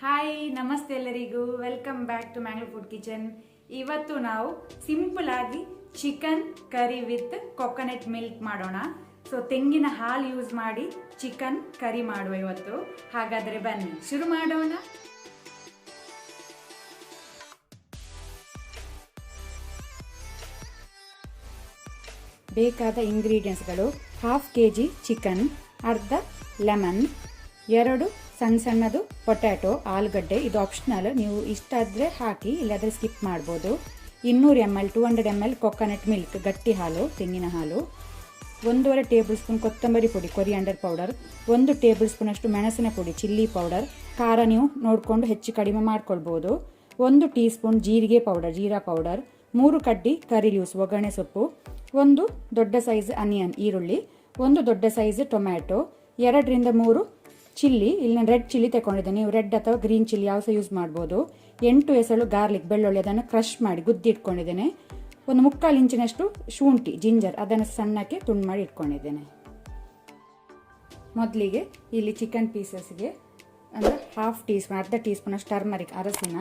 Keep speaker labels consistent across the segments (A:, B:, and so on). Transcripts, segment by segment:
A: Hi ನಮಸ್ತೆ ಎಲ್ಲರಿಗೂ welcome back to Mangalore food kitchen. ಇವತ್ತು ನಾವು ಸಿಂಪಲ್ ಆಗಿ chicken curry with coconut milk ಮಾಡೋಣ. ಸೊ ತೆಂಗಿನ ಹಾಲು ಯೂಸ್ ಮಾಡಿ ಚಿಕನ್ ಕರಿ ಮಾಡುವ ಇವತ್ತು. ಹಾಗಾದರೆ ಬನ್ನಿ ಶುರು ಮಾಡೋಣ. ಬೇಕಾದ ಇಂಗ್ರೀಡಿಯೆಂಟ್ಸ್ಗಳು: ಹಾಫ್ kg ಚಿಕನ್, ಅರ್ಧ ಲೆಮನ್, 2 ಸಣ್ಣ ಸಣ್ಣದು ಪೊಟ್ಯಾಟೊ, ಆಲೂಗಡ್ಡೆ. ಇದು ಆಪ್ಷನಲ್, ನೀವು ಇಷ್ಟ ಆದರೆ ಹಾಕಿ, ಇಲ್ಲಾದರೆ ಸ್ಕಿಪ್ ಮಾಡ್ಬೋದು. 200 ml 200 ml ಕೊಕೊನಟ್ ಮಿಲ್ಕ್, ಗಟ್ಟಿ ಹಾಲು, ತೆಂಗಿನ ಹಾಲು. 1.5 ಟೇಬಲ್ ಸ್ಪೂನ್ ಕೊತ್ತಂಬರಿ ಪುಡಿ, ಕೊರಿಯಾಂಡರ್ ಪೌಡರ್. 1 ಟೇಬಲ್ ಸ್ಪೂನ್ ಅಷ್ಟು ಮೆಣಸಿನ ಪುಡಿ, ಚಿಲ್ಲಿ ಪೌಡರ್. ಖಾರ ನೀವು ನೋಡಿಕೊಂಡು ಹೆಚ್ಚು ಕಡಿಮೆ ಮಾಡ್ಕೊಳ್ಬೋದು. 1 ಟೀ ಸ್ಪೂನ್ ಜೀರಿಗೆ ಪೌಡರ್, ಜೀರಾ ಪೌಡರ್. 3 ಕಡ್ಡಿ ಕರಿ ಲೀವ್ಸ್, ಒಗ್ಗರಣೆ ಸೊಪ್ಪು. 1 ದೊಡ್ಡ ಸೈಜ್ ಅನಿಯನ್, ಈರುಳ್ಳಿ. 1 ದೊಡ್ಡ ಸೈಜ್ ಟೊಮ್ಯಾಟೊ. 2 ರಿಂದ 3 ಚಿಲ್ಲಿ. ಇಲ್ಲಿ ನಾನು ರೆಡ್ ಚಿಲ್ಲಿ ತಗೊಂಡಿದ್ದೇನೆ, ನೀವು ರೆಡ್ ಅಥವಾ ಗ್ರೀನ್ ಚಿಲ್ಲಿ ಯಾವ ಸಹ ಯೂಸ್ ಮಾಡ್ಬೋದು. 8 ಎಸಳು ಗಾರ್ಲಿಕ್, ಬೆಳ್ಳುಳ್ಳಿ, ಅದನ್ನು ಕ್ರಷ್ ಮಾಡಿ ಗುದ್ದಿ ಇಟ್ಕೊಂಡಿದ್ದೇನೆ. 1/4 ಇಂಚಿನಷ್ಟು ಶುಂಠಿ, ಜಿಂಜರ್, ಅದನ್ನು ಸಣ್ಣಕ್ಕೆ ತುಂಡು ಮಾಡಿ ಇಟ್ಕೊಂಡಿದ್ದೇನೆ. ಮೊದಲಿಗೆ ಇಲ್ಲಿ ಚಿಕನ್ ಪೀಸಸ್ಗೆ ಅಂದರೆ ಹಾಫ್ ಟೀ ಸ್ಪೂನ್, ಅರ್ಧ ಟೀ ಸ್ಪೂನ್ ಅಷ್ಟು ಟರ್ಮರಿಕ್, ಅರಸಿನ.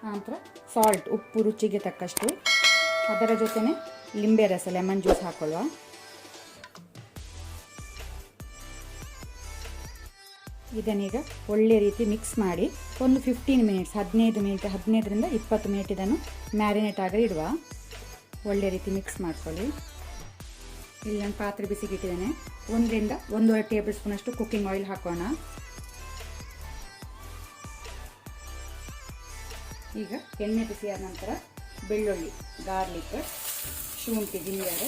A: ನಂತರ ಸಾಲ್ಟ್, ಉಪ್ಪು ರುಚಿಗೆ ತಕ್ಕಷ್ಟು. ಅದರ ಜೊತೆನೆ ಲಿಂಬೆ ರಸ, ಲೆಮನ್ ಜ್ಯೂಸ್ ಹಾಕೊಳ್ಳುವ. ಇದನ್ನೀಗ ಒಳ್ಳೆ ರೀತಿ ಮಿಕ್ಸ್ ಮಾಡಿ ಒಂದು 15 ಮಿನಿಟ್ಸ್, 15ರಿಂದ 20 ಮಿನಿಟ್ ಇದನ್ನು ಮ್ಯಾರಿನೇಟ್ ಆಗಿ ಇಡುವ. ಒಳ್ಳೆ ರೀತಿ ಮಿಕ್ಸ್ ಮಾಡ್ಕೊಳ್ಳಿ. ಇಲ್ಲಿ ನಾನು ಪಾತ್ರೆ ಬಿಸಿಗೆ ಇಟ್ಟಿದ್ದೇನೆ. 1 ರಿಂದ 1.5 ಟೇಬಲ್ ಸ್ಪೂನ್ ಅಷ್ಟು ಕುಕ್ಕಿಂಗ್ ಆಯಿಲ್ ಹಾಕೋಣ. ಈಗ ಎಣ್ಣೆ ಬಿಸಿಯಾದ ನಂತರ ಬೆಳ್ಳುಳ್ಳಿ, ಗಾರ್ಲಿಕ್, ಶುಂಠಿ, ಜಿಂಜರ್,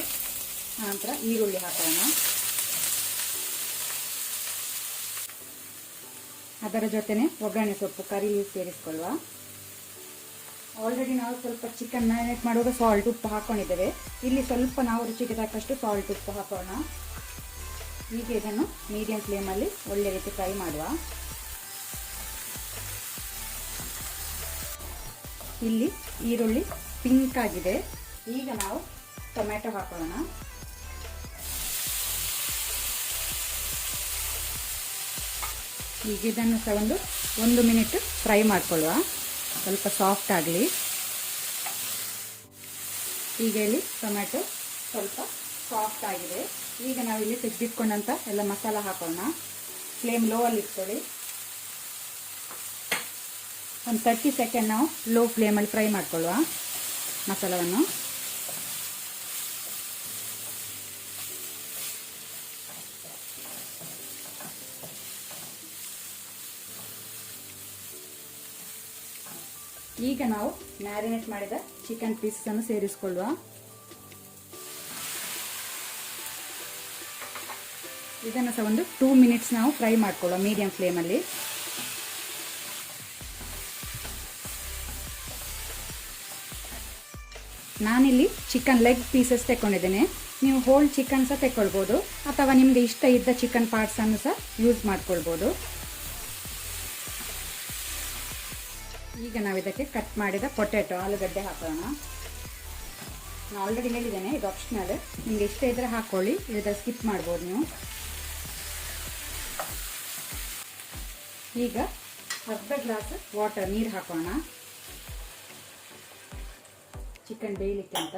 A: ನಂತರ ಈರುಳ್ಳಿ ಹಾಕೋಣ. ಅದರ ಜೊತೆನೆ ಒಗ್ಗರಣೆ ಸೊಪ್ಪು, ಕರಿ ಲೀವ್ಸ್ ಸೇರಿಸ್ಕೊಳ್ಳುವ. ಆಲ್ರೆಡಿ ನಾವು ಸ್ವಲ್ಪ ಚಿಕನ್ ಮ್ಯಾರಿನೇಟ್ ಮಾಡುವಾಗ ಸಾಲ್ಟ್, ಉಪ್ಪು ಹಾಕೊಂಡಿದ್ದೇವೆ. ಇಲ್ಲಿ ಸ್ವಲ್ಪ ನಾವು ರುಚಿಗೆ ತಕ್ಕಷ್ಟು ಸಾಲ್ಟ್, ಉಪ್ಪು ಹಾಕೋಣ. ಈಗ ಇದನ್ನು ಮೀಡಿಯಂ ಫ್ಲೇಮಲ್ಲಿ ಒಳ್ಳೆ ರೀತಿ ಫ್ರೈ ಮಾಡುವ. ಇಲ್ಲಿ ಈರುಳ್ಳಿ ಪಿಂಕ್ ಆಗಿದೆ. ಈಗ ನಾವು ಟೊಮ್ಯಾಟೊ ಹಾಕೋಣ. ಈಗ ಇದನ್ನು ಸಹ 1 ಮಿನಿಟ್ ಫ್ರೈ ಮಾಡ್ಕೊಳ್ಳುವ, ಸ್ವಲ್ಪ ಸಾಫ್ಟ್ ಆಗಲಿ. ಈಗ ಇಲ್ಲಿ ಟೊಮ್ಯಾಟೊ ಸ್ವಲ್ಪ ಸಾಫ್ಟ್ ಆಗಿದೆ. ಈಗ ನಾವಿಲ್ಲಿ ತೆಗೆದಿಟ್ಕೊಂಡಂಥ ಎಲ್ಲ ಮಸಾಲ ಹಾಕೋಣ. ಫ್ಲೇಮ್ ಲೋ ಅಲ್ಲಿ ಇಟ್ಕೊಳ್ಳಿ. ಒಂದು 30 ಸೆಕೆಂಡ್ ನಾವು ಲೋ ಫ್ಲೇಮಲ್ಲಿ ಫ್ರೈ ಮಾಡ್ಕೊಳ್ಳುವ ಮಸಾಲವನ್ನು. ಈಗ ನಾವು ಮ್ಯಾರಿನೇಟ್ ಮಾಡಿದ ಚಿಕನ್ ಪೀಸನ್ನು ಸೇರಿಸಿಕೊಳ್ಳುವ. ಇದನ್ನು ಸಹ 2 ಮಿನಿಟ್ಸ್ ನಾವು ಫ್ರೈ ಮಾಡ್ಕೊಳ್ಳುವ ಮೀಡಿಯಂ ಫ್ಲೇಮಲ್ಲಿ. ನಾನಿಲ್ಲಿ ಚಿಕನ್ ಲೆಗ್ ಪೀಸಸ್ ತಗೊಂಡಿದ್ದೇನೆ. ನೀವು ಹೋಲ್ ಚಿಕನ್ ಸಹ ತಗೊಳ್ಬೋದು, ಅಥವಾ ನಿಮಗೆ ಇಷ್ಟ ಇದ್ದ ಚಿಕನ್ ಪಾರ್ಟ್ಸನ್ನು ಸಹ ಯೂಸ್ ಮಾಡ್ಕೊಳ್ಬೋದು. ಈಗ ನಾವು ಇದಕ್ಕೆ ಕಟ್ ಮಾಡಿದ ಪೊಟ್ಯಾಟೊ, ಆಲೂಗಡ್ಡೆ ಹಾಕೋಣ. ನಾನು ಆಲ್ರೆಡಿ ಹೇಳಿದ್ದೇನೆ, ಇದು ಆಪ್ಷನಲ್, ನಿಮಗೆ ಇಷ್ಟ ಇದ್ದರೆ ಹಾಕ್ಕೊಳ್ಳಿ, ಇಲ್ಲದ್ರೆ ಸ್ಕಿಪ್ ಮಾಡ್ಬೋದು ನೀವು. ಈಗ ಅರ್ಧ ಗ್ಲಾಸ್ ವಾಟರ್, ನೀರು ಹಾಕೋಣ, ಚಿಕನ್ ಬೇಯಲಿಕ್ಕೆ ಅಂತ.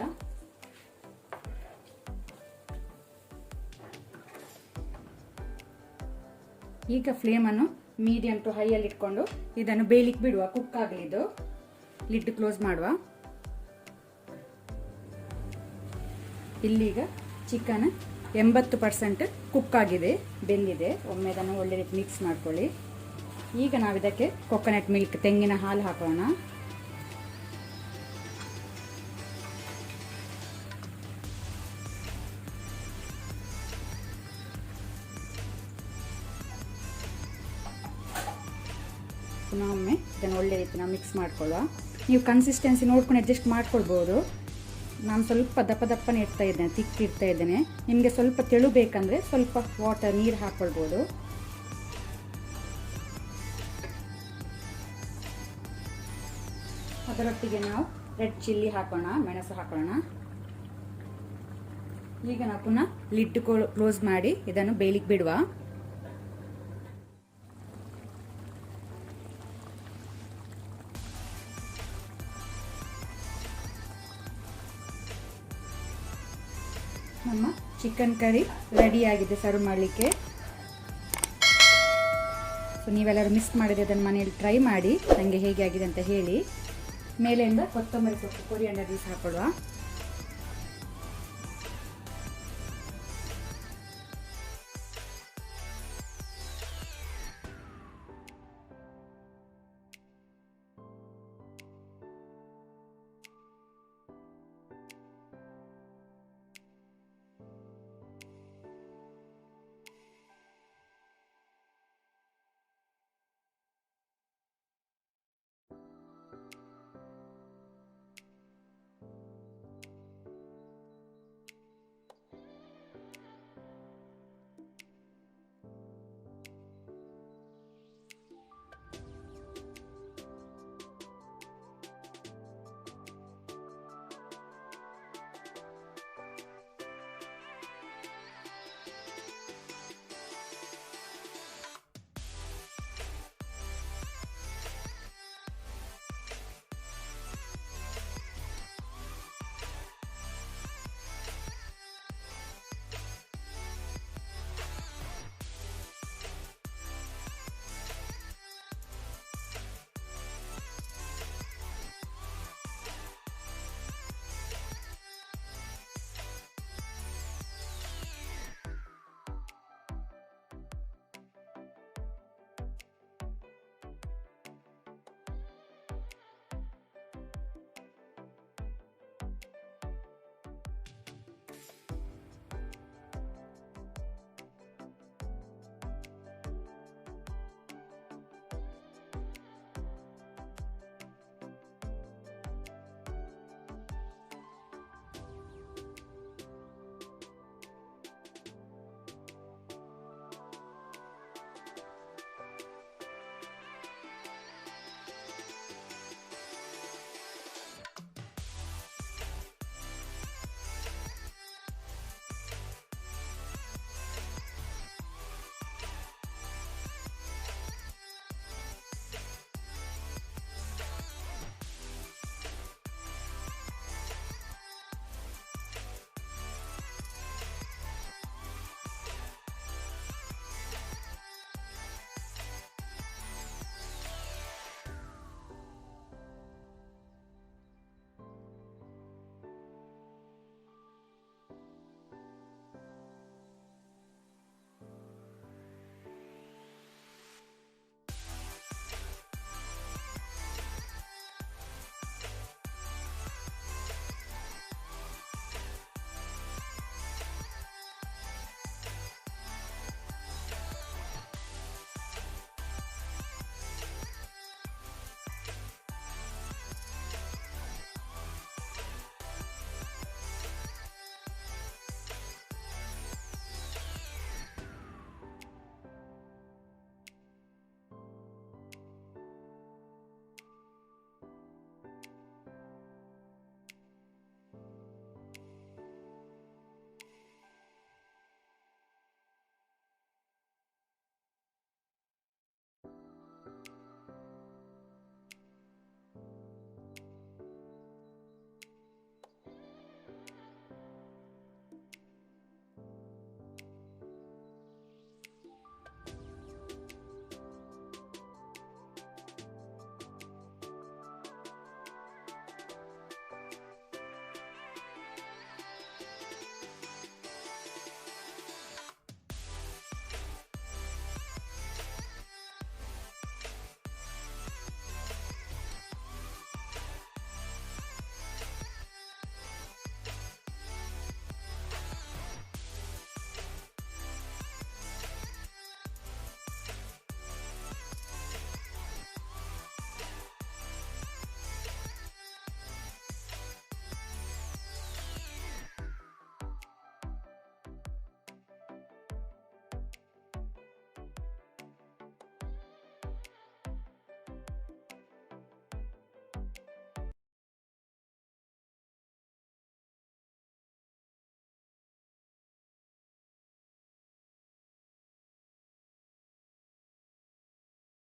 A: ಈಗ ಫ್ಲೇಮನ್ನು ಮೀಡಿಯಂ ಟು ಹೈಯಲ್ಲಿ ಇಟ್ಕೊಂಡು ಇದನ್ನು ಬೇಯಲಿಕ್ಕೆ ಬಿಡುವ, ಕುಕ್ ಆಗಲಿ. ಇದು ಲಿಡ್ ಕ್ಲೋಸ್ ಮಾಡುವ. ಇಲ್ಲೀಗ ಚಿಕನ್ 80% ಕುಕ್ ಆಗಿದೆ, ಬೆಂದಿದೆ. ಒಮ್ಮೆ ಇದನ್ನು ಒಳ್ಳೆ ರೀತಿ ಮಿಕ್ಸ್ ಮಾಡ್ಕೊಳ್ಳಿ. ಈಗ ನಾವು ಇದಕ್ಕೆ ಕೊಕೊನಟ್ ಮಿಲ್ಕ್, ತೆಂಗಿನ ಹಾಲು ಹಾಕೋಣ. ಒಮ್ಮೆ ಇದನ್ನು ಒಳ್ಳೆ ರೀತಿ ನಾವು ಮಿಕ್ಸ್ ಮಾಡ್ಕೊಳ್ಳುವ. ನೀವು ಕನ್ಸಿಸ್ಟೆನ್ಸಿ ನೋಡ್ಕೊಂಡು ಅಡ್ಜಸ್ಟ್ ಮಾಡ್ಕೊಳ್ಬೋದು. ನಾನು ಸ್ವಲ್ಪ ದಪ್ಪನೇ ಇಡ್ತಾ ಇದ್ದೇನೆ, ತಿಕ್ ಇಡ್ತಾ ಇದ್ದೇನೆ. ನಿಮಗೆ ಸ್ವಲ್ಪ ತೆಳು ಬೇಕಂದರೆ ಸ್ವಲ್ಪ ವಾಟರ್, ನೀರು ಹಾಕ್ಕೊಳ್ಬೋದು. ಅದರೊಟ್ಟಿಗೆ ನಾವು ರೆಡ್ ಚಿಲ್ಲಿ ಹಾಕೋಣ, ಮೆಣಸು ಹಾಕೋಣ. ಈಗ ನಾವು ಪುನಃ ಲಿಡ್ ಕ್ಲೋಸ್ ಮಾಡಿ ಇದನ್ನು ಬೇಯಲಿಕ್ಕೆ ಬಿಡುವ. ನಮ್ಮ ಚಿಕನ್ ಕರಿ ರೆಡಿಯಾಗಿದೆ ಸರ್ವ್ ಮಾಡಲಿಕ್ಕೆ. ಸೊ ನೀವೆಲ್ಲರೂ ಮಿಸ್ ಮಾಡಿದ್ರೆ ಅದನ್ನು ಮನೆಯಲ್ಲಿ ಟ್ರೈ ಮಾಡಿ ನನಗೆ ಹೇಗೆ ಆಗಿದೆ ಅಂತ ಹೇಳಿ. ಮೇಲೆಯಿಂದ ಕೊತ್ತಂಬರಿ ಸೊಪ್ಪು ಕೊರಿಯಂಡರ್ ಲೀವ್ಸ್ ಹಾಕೊಳ್ಳುವ.